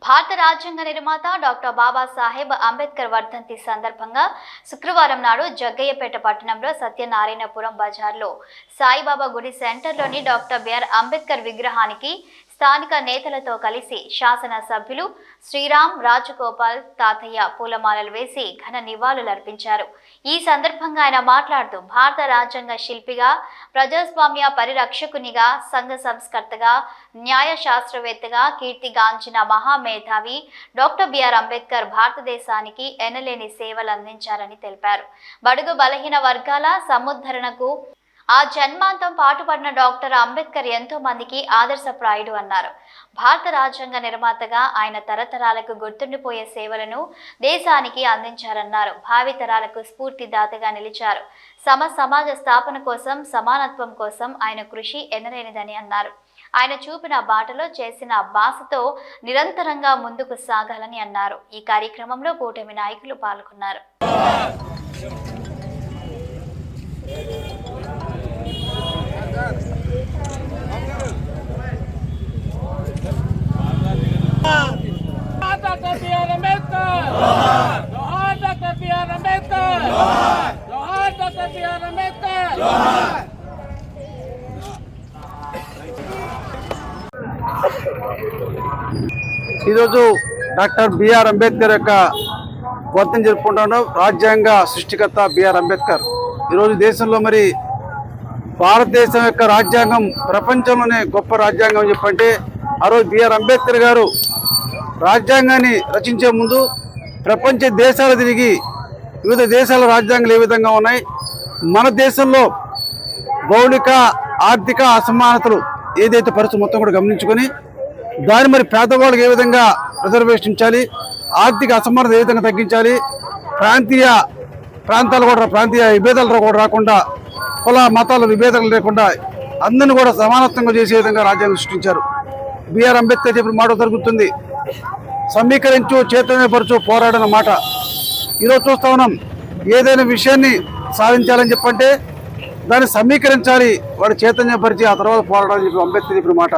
భారత రాజ్యాంగ నిర్మాత డాక్టర్ బాబాసాహెబ్ అంబేద్కర్ వర్ధంతి సందర్భంగా శుక్రవారం నాడు జగ్గయ్యపేట పట్టణంలో సత్యనారాయణపురం బజార్లో సాయిబాబా గుడి సెంటర్లోని డాక్టర్ బిఆర్ అంబేద్కర్ విగ్రహానికి స్థానిక నేతలతో కలిసి శాసన సభ్యులు శ్రీరామ్ రాజగోపాల్ తాతయ్య పూలమాలలు వేసి ఘన నివాళులర్పించారు. ఈ సందర్భంగా ఆయన మాట్లాడుతూ భారత రాజ్యాంగ శిల్పిగా, ప్రజాస్వామ్య పరిరక్షకునిగా, సంఘ సంస్కర్తగా, న్యాయ శాస్త్రవేత్తగా కీర్తిగాంచిన మహామేధావి డాక్టర్ బిఆర్ అంబేద్కర్ భారతదేశానికి ఎనలేని సేవలు అందించారని తెలిపారు. బడుగు బలహీన వర్గాల సముద్ధరణకు ఆ జన్మాంతం పాటుపడిన డాక్టర్ అంబేద్కర్ ఎంతో మందికి ఆదర్శప్రాయుడు అన్నారు. భారత రాజ్యాంగ నిర్మాతగా ఆయన తరతరాలకు గుర్తుండిపోయే సేవలను దేశానికి అందించారన్నారు. భావితరాలకు స్ఫూర్తిదాతగా నిలిచారు. సమాజ స్థాపన కోసం, సమానత్వం కోసం ఆయన కృషి ఎనలేనిదని అన్నారు. ఆయన చూపిన బాటలో చేసిన బాసతో నిరంతరంగా ముందుకు సాగాలని అన్నారు. ఈ కార్యక్రమంలో కూటమి నాయకులు పాల్గొన్నారు. ఈరోజు డాక్టర్ బిఆర్ అంబేద్కర్ యొక్క వర్ధంతి జరుపుకుంటున్నాం. రాజ్యాంగ సృష్టికర్త బిఆర్ అంబేద్కర్ ఈరోజు దేశంలో మరి భారతదేశం యొక్క రాజ్యాంగం ప్రపంచంలోనే గొప్ప రాజ్యాంగం చెప్పంటే ఆ రోజు బిఆర్ అంబేద్కర్ గారు రాజ్యాంగాన్ని రచించే ముందు ప్రపంచ దేశాలు తిరిగి వివిధ దేశాల రాజ్యాంగాలు ఏ విధంగా ఉన్నాయి, మన దేశంలో భౌతిక ఆర్థిక అసమానతలు ఏదైతే పరిస్థితి మొత్తం కూడా గమనించుకొని దాన్ని మరి పేదవాళ్ళకి ఏ విధంగా రిజర్వేషన్ ఇచ్చాలి, ఆర్థిక అసమానత ఏ విధంగా తగ్గించాలి, ప్రాంతీయ విభేదాలు కూడా రాకుండా, కుల మతాల విభేదాలు లేకుండా అందరినీ కూడా సమానత్వంగా చేసే విధంగా రాజ్యాంగం సృష్టించారు. బిఆర్ అంబేద్కర్ చెప్పిన మాట జరుగుతుంది, సమీకరించు చైతన్యపరచు పోరాడన్న మాట. ఈరోజు చూస్తా ఉన్నాం, ఏదైనా విషయాన్ని సాధించాలని చెప్పంటే దాన్ని సమీకరించాలి, వాడు చైతన్యపరిచి ఆ తర్వాత పోరాడాలని చెప్పి అంబేద్కర్ చెప్పిన మాట.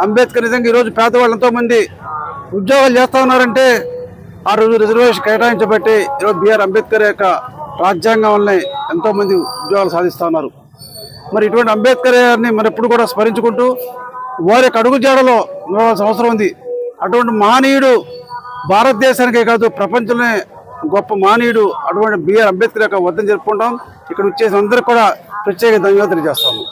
అంబేద్కర్ నిజంగా ఈరోజు పేదవాళ్ళు ఎంతోమంది ఉద్యోగాలు చేస్తూ ఉన్నారంటే ఆ రోజు రిజర్వేషన్ కేటాయించబట్టి ఈరోజు బిఆర్ అంబేద్కర్ యొక్క రాజ్యాంగం వల్లనే ఎంతోమంది ఉద్యోగాలు సాధిస్తూ ఉన్నారు. మరి ఇటువంటి అంబేద్కర్ గారిని మరి ఎప్పుడు కూడా స్మరించుకుంటూ వారి యొక్క అడుగుజాడలో నడవాల్సిన అవసరం ఉంది. అటువంటి మహనీయుడు భారతదేశానికే కాదు ప్రపంచంలోనే గొప్ప మహనీయుడు అటువంటి బిఆర్ అంబేద్కర్ యొక్క వర్ధంతి జరుపుకుంటాం. ఇక్కడ వచ్చేసి అందరికీ కూడా ప్రత్యేక ధన్యవాదాలు తెలియజేస్తాము.